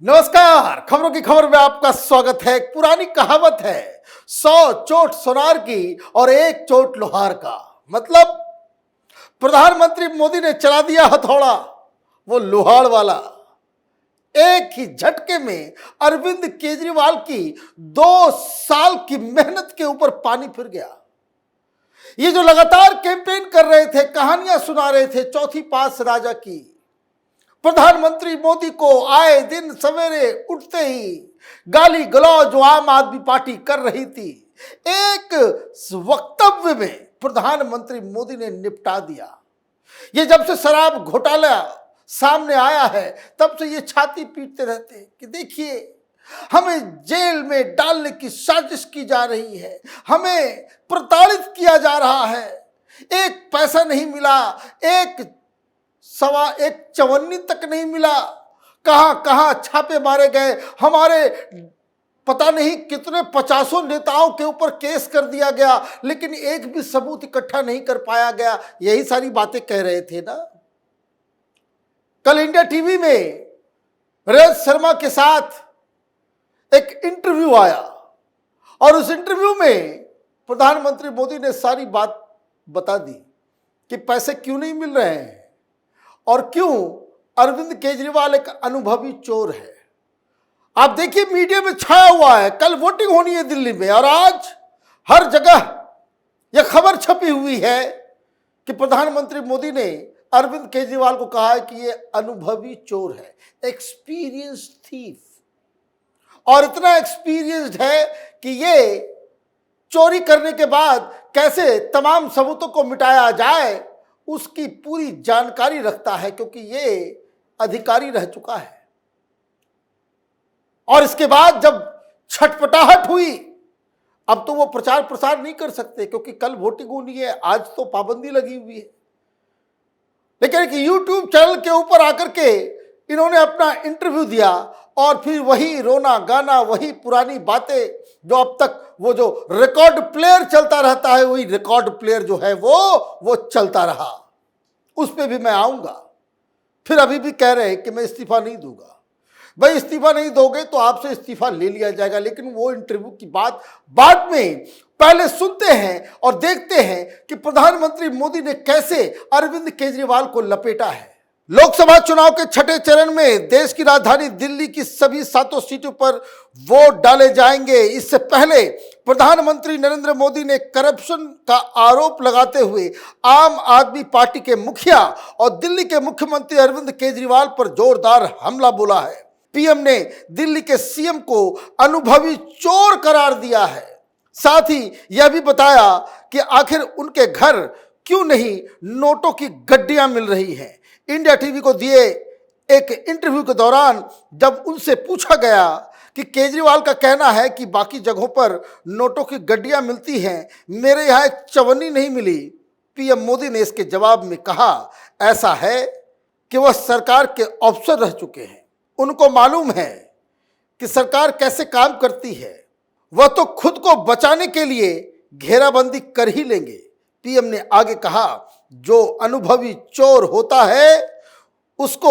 नमस्कार। खबरों की खबर में आपका स्वागत है। एक पुरानी कहावत है, 100 चोट सोनार की और एक चोट लोहार का। मतलब प्रधानमंत्री मोदी ने चला दिया हथौड़ा, वो लोहार वाला। एक ही झटके में अरविंद केजरीवाल की 2 साल की मेहनत के ऊपर पानी फिर गया। ये जो लगातार कैंपेन कर रहे थे, कहानियां सुना रहे थे चौथी पास राजा की, प्रधानमंत्री मोदी को आए दिन सवेरे उठते ही गाली गलौज जो आम आदमी पार्टी कर रही थी, एक वक्तव्य में प्रधानमंत्री मोदी ने निपटा दिया। ये जब से शराब घोटाला सामने आया है, तब से ये छाती पीटते रहते हैं कि देखिए हमें जेल में डालने की साजिश की जा रही है, हमें प्रताड़ित किया जा रहा है, एक पैसा नहीं मिला, एक चवन्नी तक नहीं मिला, कहां कहां छापे मारे गए, हमारे पता नहीं कितने 50 नेताओं के ऊपर केस कर दिया गया, लेकिन एक भी सबूत इकट्ठा नहीं कर पाया गया। यही सारी बातें कह रहे थे ना। कल इंडिया टीवी में रजत शर्मा के साथ एक इंटरव्यू आया और उस इंटरव्यू में प्रधानमंत्री मोदी ने सारी बात बता दी कि पैसे क्यों नहीं मिल रहे हैं और क्यों अरविंद केजरीवाल एक अनुभवी चोर है। आप देखिए मीडिया में छाया हुआ है, कल वोटिंग होनी है दिल्ली में और आज हर जगह यह खबर छपी हुई है कि प्रधानमंत्री मोदी ने अरविंद केजरीवाल को कहा है कि यह अनुभवी चोर है, एक्सपीरियंस थीफ, और इतना एक्सपीरियंस्ड है कि ये चोरी करने के बाद कैसे तमाम सबूतों को मिटाया जाए उसकी पूरी जानकारी रखता है, क्योंकि ये अधिकारी रह चुका है। और इसके बाद जब छटपटाहट हुई, अब तो वो प्रचार प्रसार नहीं कर सकते क्योंकि कल वोटिंग होनी है, आज तो पाबंदी लगी हुई है। लेकिन एक यूट्यूब चैनल के ऊपर आकर के इन्होंने अपना इंटरव्यू दिया और फिर वही रोना गाना, वही पुरानी बातें जो अब तक वो जो रिकॉर्ड प्लेयर चलता रहता है, वही रिकॉर्ड प्लेयर जो है वो चलता रहा। उस पर भी मैं आऊंगा। फिर अभी भी कह रहे हैं कि मैं इस्तीफा नहीं दूंगा। भाई इस्तीफा नहीं दोगे तो आपसे इस्तीफा ले लिया जाएगा, लेकिन वो इंटरव्यू की बात बाद में। पहले सुनते हैं और देखते हैं कि प्रधानमंत्री मोदी ने कैसे अरविंद केजरीवाल को लपेटा है। लोकसभा चुनाव के छठे चरण में देश की राजधानी दिल्ली की सभी 7 सीटों पर वोट डाले जाएंगे। इससे पहले प्रधानमंत्री नरेंद्र मोदी ने करप्शन का आरोप लगाते हुए आम आदमी पार्टी के मुखिया और दिल्ली के मुख्यमंत्री अरविंद केजरीवाल पर जोरदार हमला बोला है। पीएम ने दिल्ली के सीएम को अनुभवी चोर करार दिया है। साथ ही यह भी बताया कि आखिर उनके घर क्यों नहीं नोटों की गड्डियां मिल रही हैं। इंडिया टीवी को दिए एक इंटरव्यू के दौरान जब उनसे पूछा गया कि केजरीवाल का कहना है कि बाकी जगहों पर नोटों की गड्डियां मिलती हैं, मेरे यहाँ एक चवन्नी नहीं मिली, पीएम मोदी ने इसके जवाब में कहा ऐसा है कि वह सरकार के अफसर रह चुके हैं, उनको मालूम है कि सरकार कैसे काम करती है, वह तो खुद को बचाने के लिए घेराबंदी कर ही लेंगे। पीएम ने आगे कहा जो अनुभवी चोर होता है उसको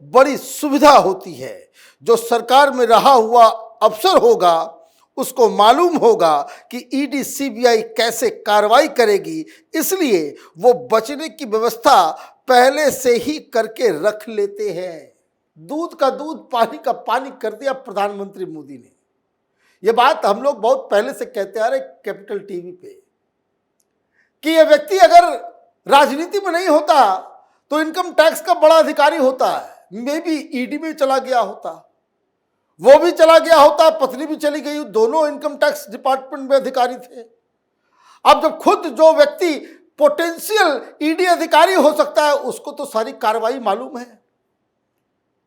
बड़ी सुविधा होती है, जो सरकार में रहा हुआ अफसर होगा उसको मालूम होगा कि ईडी सीबीआई कैसे कार्रवाई करेगी, इसलिए वो बचने की व्यवस्था पहले से ही करके रख लेते हैं। दूध का दूध पानी का पानी कर दिया प्रधानमंत्री मोदी ने। यह बात हम लोग बहुत पहले से कहते आ रहे कैपिटल टीवी पे कि यह व्यक्ति अगर राजनीति में नहीं होता तो इनकम टैक्स का बड़ा अधिकारी होता है, मे बी ईडी में चला गया होता, वो भी चला गया होता, पत्नी भी चली गई, दोनों इनकम टैक्स डिपार्टमेंट में अधिकारी थे। अब जब खुद जो व्यक्ति पोटेंशियल ईडी अधिकारी हो सकता है उसको तो सारी कार्रवाई मालूम है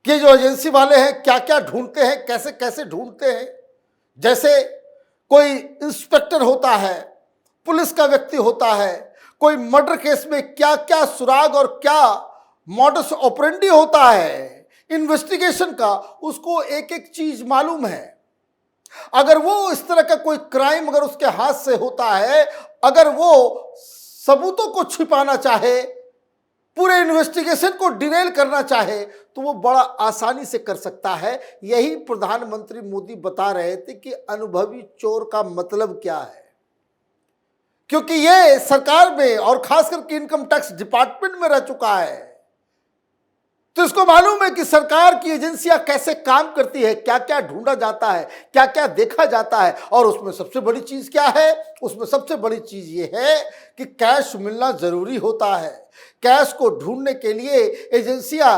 कि जो एजेंसी वाले हैं क्या क्या ढूंढते हैं, कैसे कैसे ढूंढते हैं। जैसे कोई इंस्पेक्टर होता है, पुलिस का व्यक्ति होता है, कोई मर्डर केस में क्या क्या सुराग और क्या मॉडस ऑपरेंडी होता है इन्वेस्टिगेशन का, उसको एक एक चीज मालूम है। अगर वो इस तरह का कोई क्राइम अगर उसके हाथ से होता है, अगर वो सबूतों को छिपाना चाहे, पूरे इन्वेस्टिगेशन को डिरेल करना चाहे तो वो बड़ा आसानी से कर सकता है। यही प्रधानमंत्री मोदी बता रहे थे कि अनुभवी चोर का मतलब क्या है, क्योंकि ये सरकार में और खास करके इनकम टैक्स डिपार्टमेंट में रह चुका है, तो इसको मालूम है कि सरकार की एजेंसियां कैसे काम करती है, क्या क्या ढूंढा जाता है, क्या क्या देखा जाता है। और उसमें सबसे बड़ी चीज क्या है? उसमें सबसे बड़ी चीज ये है कि कैश मिलना जरूरी होता है। कैश को ढूंढने के लिए एजेंसियां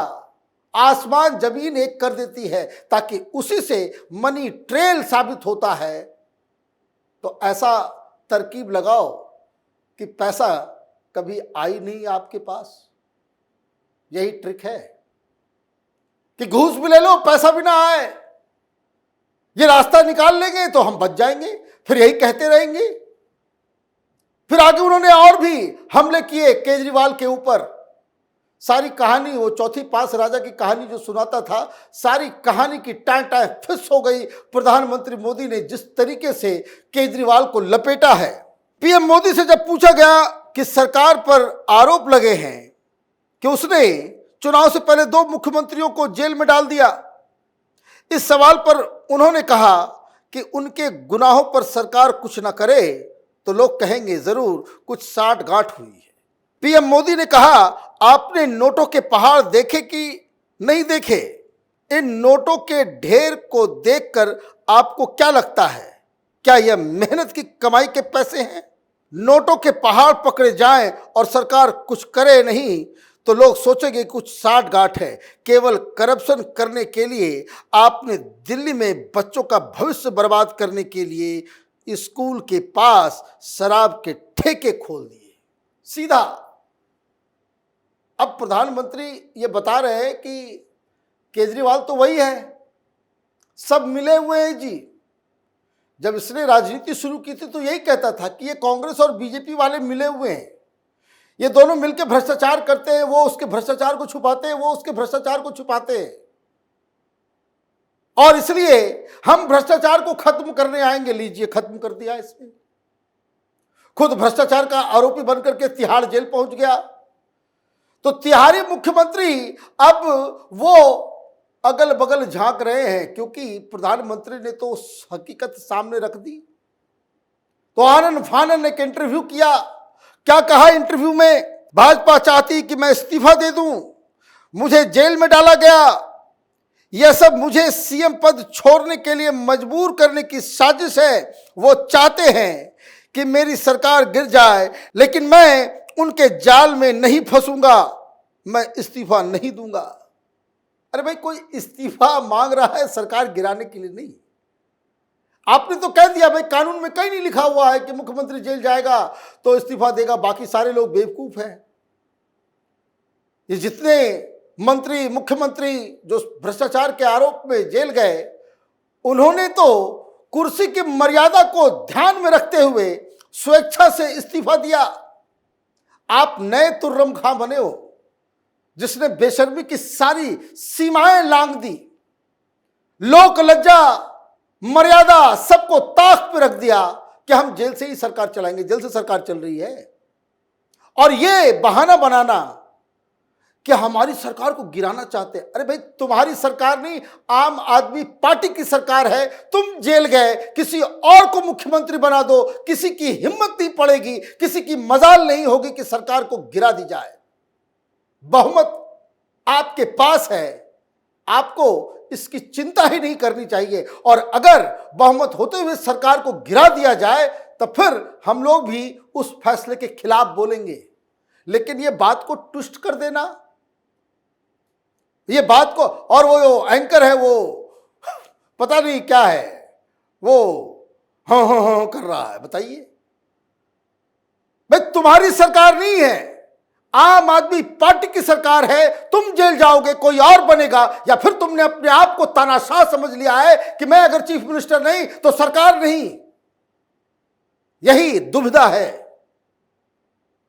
आसमान जमीन एक कर देती है, ताकि उसी से मनी ट्रेल साबित होता है। तो ऐसा तरकीब लगाओ कि पैसा कभी आई नहीं आपके पास। यही ट्रिक है कि घूस भी ले लो, पैसा भी ना आए। ये रास्ता निकाल लेंगे तो हम बच जाएंगे, फिर यही कहते रहेंगे। फिर आगे उन्होंने और भी हमले किए केजरीवाल के ऊपर। सारी कहानी, वो चौथी पास राजा की कहानी जो सुनाता था, सारी कहानी की टाँ टाँ फिस हो गई। प्रधानमंत्री मोदी ने जिस तरीके से केजरीवाल को लपेटा है। पीएम मोदी से जब पूछा गया कि सरकार पर आरोप लगे हैं कि उसने चुनाव से पहले 2 मुख्यमंत्रियों को जेल में डाल दिया, इस सवाल पर उन्होंने कहा कि उनके गुनाहों पर सरकार कुछ न करे तो लोग कहेंगे जरूर कुछ साठ गांठ हुई है। पीएम मोदी ने कहा, आपने नोटों के पहाड़ देखे कि नहीं देखे? इन नोटों के ढेर को देखकर आपको क्या लगता है? क्या यह मेहनत की कमाई के पैसे हैं? नोटों के पहाड़ पकड़े जाएं और सरकार कुछ करे नहीं तो लोग सोचेंगे कुछ साठ गांठ है। केवल करप्शन करने के लिए आपने दिल्ली में बच्चों का भविष्य बर्बाद करने के लिए स्कूल के पास शराब के ठेके खोल दिए। सीधा अब प्रधानमंत्री ये बता रहे हैं कि केजरीवाल तो वही है, सब मिले हुए हैं जी। जब इसने राजनीति शुरू की थी तो यही कहता था कि ये कांग्रेस और बीजेपी वाले मिले हुए हैं, ये दोनों मिलकर भ्रष्टाचार करते हैं, वो उसके भ्रष्टाचार को छुपाते हैं, वो उसके भ्रष्टाचार को छुपाते हैं, और इसलिए हम भ्रष्टाचार को खत्म करने आएंगे। लीजिए, खत्म कर दिया इसने। खुद भ्रष्टाचार का आरोपी बनकर के तिहाड़ जेल पहुंच गया। तो तिहाड़ी मुख्यमंत्री अब वो अगल बगल झांक रहे हैं, क्योंकि प्रधानमंत्री ने तो उस हकीकत सामने रख दी। तो आनंद फानन ने एक इंटरव्यू किया। क्या कहा इंटरव्यू में? भाजपा चाहती कि मैं इस्तीफा दे दूं, मुझे जेल में डाला गया, यह सब मुझे सीएम पद छोड़ने के लिए मजबूर करने की साजिश है। वो चाहते हैं कि मेरी सरकार गिर जाए, लेकिन मैं उनके जाल में नहीं फंसूंगा, मैं इस्तीफा नहीं दूंगा। अरे भाई, कोई इस्तीफा मांग रहा है सरकार गिराने के लिए नहीं। आपने तो कह दिया भाई, कानून में कहीं नहीं लिखा हुआ है कि मुख्यमंत्री जेल जाएगा तो इस्तीफा देगा, बाकी सारे लोग बेवकूफ हैं। ये जितने मंत्री मुख्यमंत्री जो भ्रष्टाचार के आरोप में जेल गए, उन्होंने तो कुर्सी की मर्यादा को ध्यान में रखते हुए स्वेच्छा से इस्तीफा दिया। आप नए तुर्रम खां बने हो, जिसने बेशर्मी की सारी सीमाएं लांघ दी, लोक लज्जा मर्यादा सबको ताक पे रख दिया कि हम जेल से ही सरकार चलाएंगे, जेल से सरकार चल रही है। और ये बहाना बनाना कि हमारी सरकार को गिराना चाहते हैं। अरे भाई, तुम्हारी सरकार नहीं, आम आदमी पार्टी की सरकार है। तुम जेल गए, किसी और को मुख्यमंत्री बना दो, किसी की हिम्मत नहीं पड़ेगी, किसी की मजाल नहीं होगी कि सरकार को गिरा दी जाए। बहुमत आपके पास है, आपको इसकी चिंता ही नहीं करनी चाहिए। और अगर बहुमत होते हुए सरकार को गिरा दिया जाए तो फिर हम लोग भी उस फैसले के खिलाफ बोलेंगे। लेकिन ये बात को ट्विस्ट कर देना, ये बात को, और वो एंकर है, वो पता नहीं क्या है, वो हाँ कर रहा है। बताइए भाई, तुम्हारी सरकार नहीं है, आम आदमी पार्टी की सरकार है। तुम जेल जाओगे, कोई और बनेगा, या फिर तुमने अपने आप को तानाशाह समझ लिया है कि मैं अगर चीफ मिनिस्टर नहीं तो सरकार नहीं। यही दुविधा है,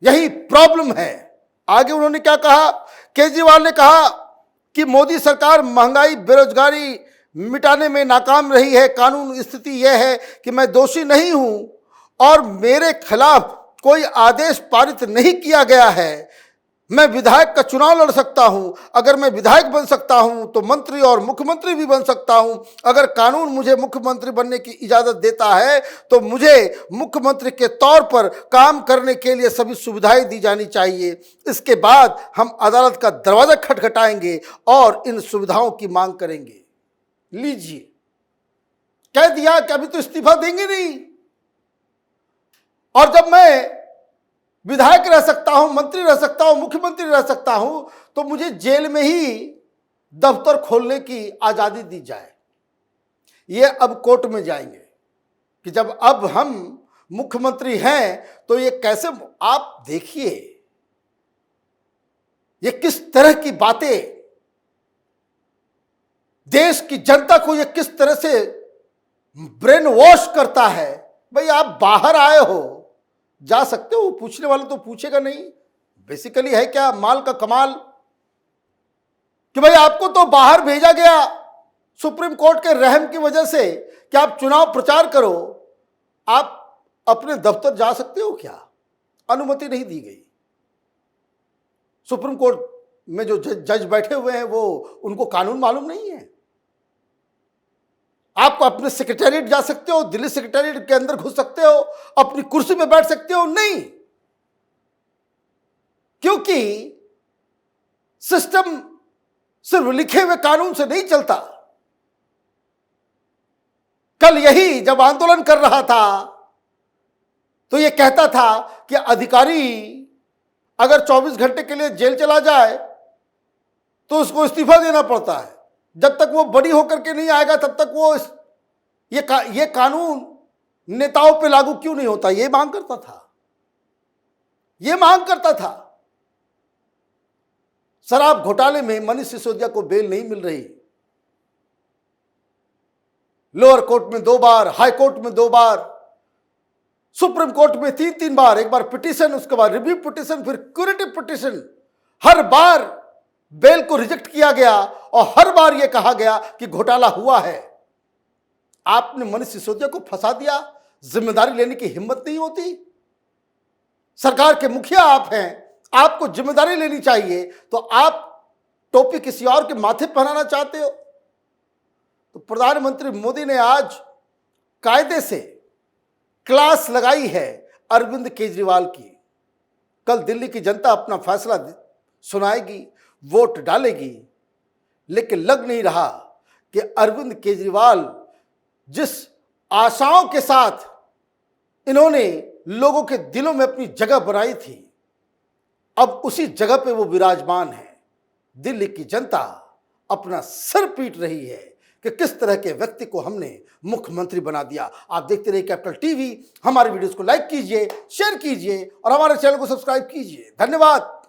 यही प्रॉब्लम है। आगे उन्होंने क्या कहा? केजरीवाल ने कहा कि मोदी सरकार महंगाई बेरोजगारी मिटाने में नाकाम रही है। कानून स्थिति यह है कि मैं दोषी नहीं हूं और मेरे खिलाफ कोई आदेश पारित नहीं किया गया है। मैं विधायक का चुनाव लड़ सकता हूं। अगर मैं विधायक बन सकता हूं तो मंत्री और मुख्यमंत्री भी बन सकता हूं। अगर कानून मुझे मुख्यमंत्री बनने की इजाजत देता है तो मुझे मुख्यमंत्री के तौर पर काम करने के लिए सभी सुविधाएं दी जानी चाहिए। इसके बाद हम अदालत का दरवाजा खटखटाएंगे और इन सुविधाओं की मांग करेंगे। लीजिए, कह दिया कि अभी तो इस्तीफा देंगे नहीं, और जब मैं विधायक रह सकता हूं, मंत्री रह सकता हूं, मुख्यमंत्री रह सकता हूं, तो मुझे जेल में ही दफ्तर खोलने की आजादी दी जाए। ये अब कोर्ट में जाएंगे कि जब अब हम मुख्यमंत्री हैं तो ये कैसे। आप देखिए ये किस तरह की बातें, देश की जनता को ये किस तरह से ब्रेन वॉश करता है। भाई आप बाहर आए हो, जा सकते हो, पूछने वाला तो पूछेगा नहीं। बेसिकली है क्या माल का कमाल कि भाई आपको तो बाहर भेजा गया सुप्रीम कोर्ट के रहम की वजह से कि आप चुनाव प्रचार करो, आप अपने दफ्तर जा सकते हो क्या? अनुमति नहीं दी गई। सुप्रीम कोर्ट में जो जज बैठे हुए हैं वो उनको कानून मालूम नहीं है। आप अपने सेक्रेटेरिएट जा सकते हो, दिल्ली सेक्रेटेरिएट के अंदर घुस सकते हो, अपनी कुर्सी में बैठ सकते हो, नहीं, क्योंकि सिस्टम सिर्फ लिखे हुए कानून से नहीं चलता। कल यही जब आंदोलन कर रहा था तो यह कहता था कि अधिकारी अगर 24 घंटे के लिए जेल चला जाए तो उसको इस्तीफा देना पड़ता है। जब तक वो बड़ी होकर के नहीं आएगा तब तक वो ये कानून नेताओं पे लागू क्यों नहीं होता, ये मांग करता था। शराब घोटाले में मनीष सिसोदिया को बेल नहीं मिल रही। लोअर कोर्ट में 2 बार, हाई कोर्ट में 2 बार, सुप्रीम कोर्ट में 3 बार, एक बार पिटीशन, उसके बाद रिव्यू पिटीशन, फिर क्यूरेटिव पिटीशन। हर बार बेल को रिजेक्ट किया गया और हर बार यह कहा गया कि घोटाला हुआ है। आपने मनीष सिसोदिया को फंसा दिया, जिम्मेदारी लेने की हिम्मत नहीं होती। सरकार के मुखिया आप हैं, आपको जिम्मेदारी लेनी चाहिए, तो आप टोपी किसी और के माथे पहनाना चाहते हो। तो प्रधानमंत्री मोदी ने आज कायदे से क्लास लगाई है अरविंद केजरीवाल की। कल दिल्ली की जनता अपना फैसला सुनाएगी, वोट डालेगी, लेकिन लग नहीं रहा कि अरविंद केजरीवाल जिस आशाओं के साथ इन्होंने लोगों के दिलों में अपनी जगह बनाई थी, अब उसी जगह पे वो विराजमान है। दिल्ली की जनता अपना सिर पीट रही है कि किस तरह के व्यक्ति को हमने मुख्यमंत्री बना दिया। आप देखते रहिए कैपिटल टीवी। हमारे वीडियोस को लाइक कीजिए, शेयर कीजिए और हमारे चैनल को सब्सक्राइब कीजिए। धन्यवाद।